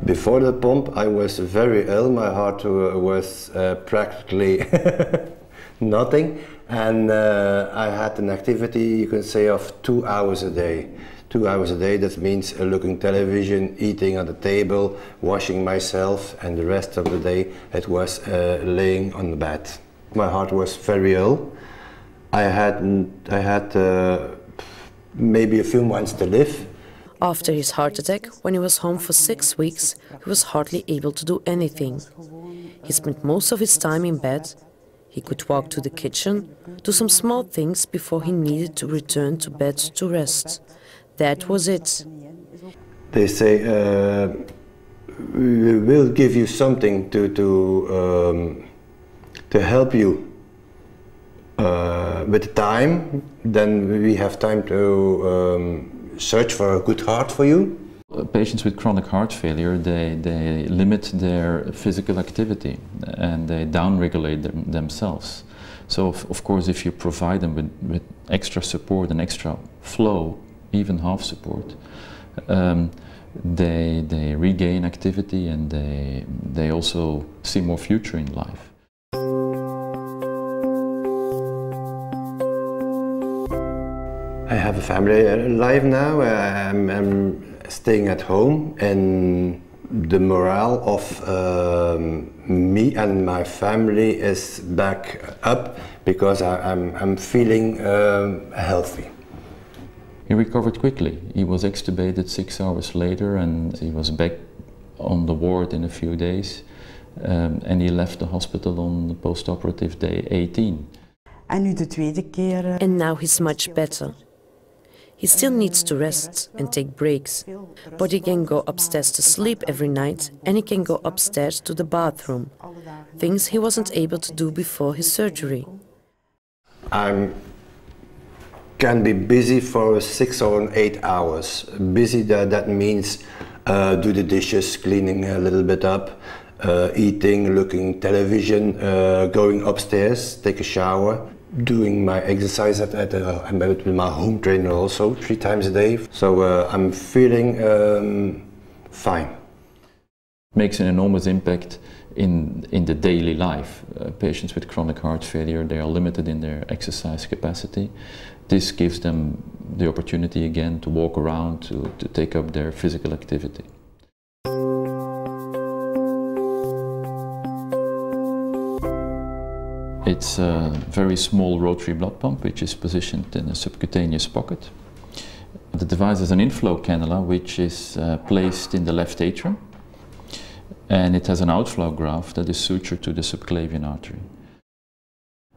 Before the pump, I was very ill. My heart was practically nothing, and I had an activity, you can say, of 2 hours a day. 2 hours a day, that means looking television, eating on the table, washing myself, and the rest of the day it was laying on the bed. My heart was very ill. I had maybe a few months to live. After his heart attack, when he was home for 6 weeks, he was hardly able to do anything. He spent most of his time in bed. He could walk to the kitchen, do some small things before he needed to return to bed to rest. That was it. They say, we will give you something to help you with time, then we have time to search for a good heart for you. Patients with chronic heart failure, they limit their physical activity and they downregulate themselves. So of course if you provide them with extra support and extra flow, even half support, they regain activity and they also see more future in life. I have a family life now. I'm staying at home, and the morale of me and my family is back up because I'm feeling healthy. He recovered quickly. He was extubated 6 hours later and he was back on the ward in a few days, and he left the hospital on the post-operative day 18. And now he's much better. He still needs to rest and take breaks, but he can go upstairs to sleep every night and he can go upstairs to the bathroom, things he wasn't able to do before his surgery. I can be busy for 6 or 8 hours. Busy, that means do the dishes, cleaning a little bit up, eating, looking television, going upstairs, take a shower, doing my exercise I'm with my home trainer also 3 times a day. So I'm feeling fine. Makes an enormous impact in the daily life. Patients with chronic heart failure, they are limited in their exercise capacity. This gives them the opportunity again to walk around, to take up their physical activity. It's a very small rotary blood pump which is positioned in a subcutaneous pocket. The device is an inflow cannula which is placed in the left atrium, and it has an outflow graft that is sutured to the subclavian artery.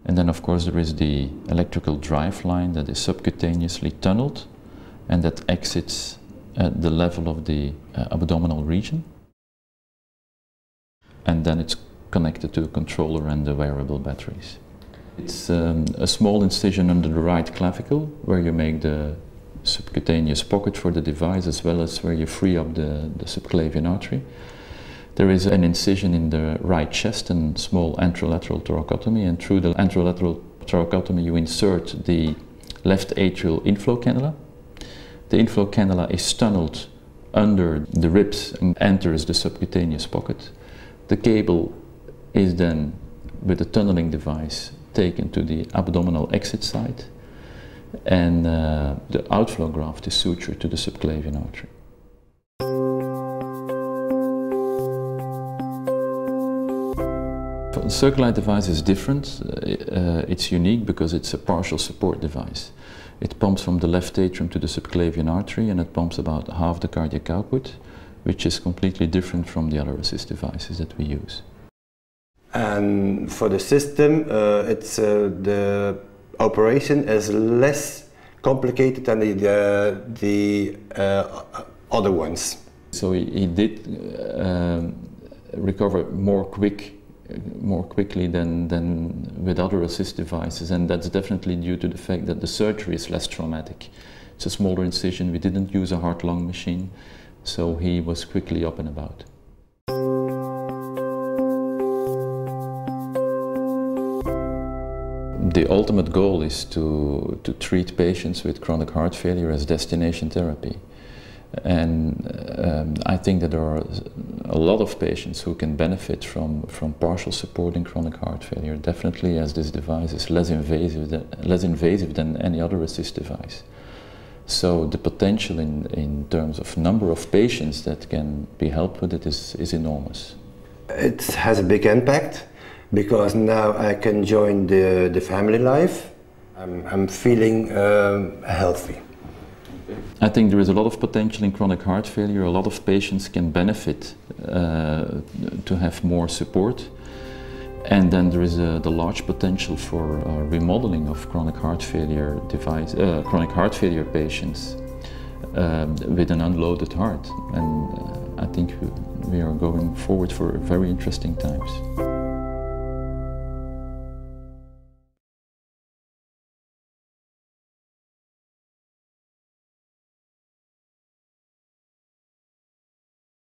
And then of course there is the electrical drive line that is subcutaneously tunneled and that exits at the level of the abdominal region. And then it's connected to a controller and the wearable batteries. It's a small incision under the right clavicle where you make the subcutaneous pocket for the device as well as where you free up the subclavian artery. There is an incision in the right chest and small anterolateral thoracotomy, and through the anterolateral thoracotomy you insert the left atrial inflow cannula. The inflow cannula is tunneled under the ribs and enters the subcutaneous pocket. The cable is then, with the tunneling device, taken to the abdominal exit site, and the outflow graft is sutured to the subclavian artery. The Circulite device is different. It's unique because it's a partial support device. It pumps from the left atrium to the subclavian artery, and it pumps about half the cardiac output, which is completely different from the other assist devices that we use. And for the system, the operation is less complicated than the other ones. So he did recover more quickly than with other assist devices, and that's definitely due to the fact that the surgery is less traumatic. It's a smaller incision. We didn't use a heart-lung machine, so he was quickly up and about. The ultimate goal is to treat patients with chronic heart failure as destination therapy. And I think that there are a lot of patients who can benefit from partial support in chronic heart failure, definitely as this device is less invasive than any other assist device. So the potential in terms of number of patients that can be helped with it is enormous. It has a big impact because now I can join the family life. I'm feeling healthy. I think there is a lot of potential in chronic heart failure. A lot of patients can benefit to have more support. And then there is the large potential for remodeling of chronic heart failure patients with an unloaded heart. And I think we are going forward for very interesting times.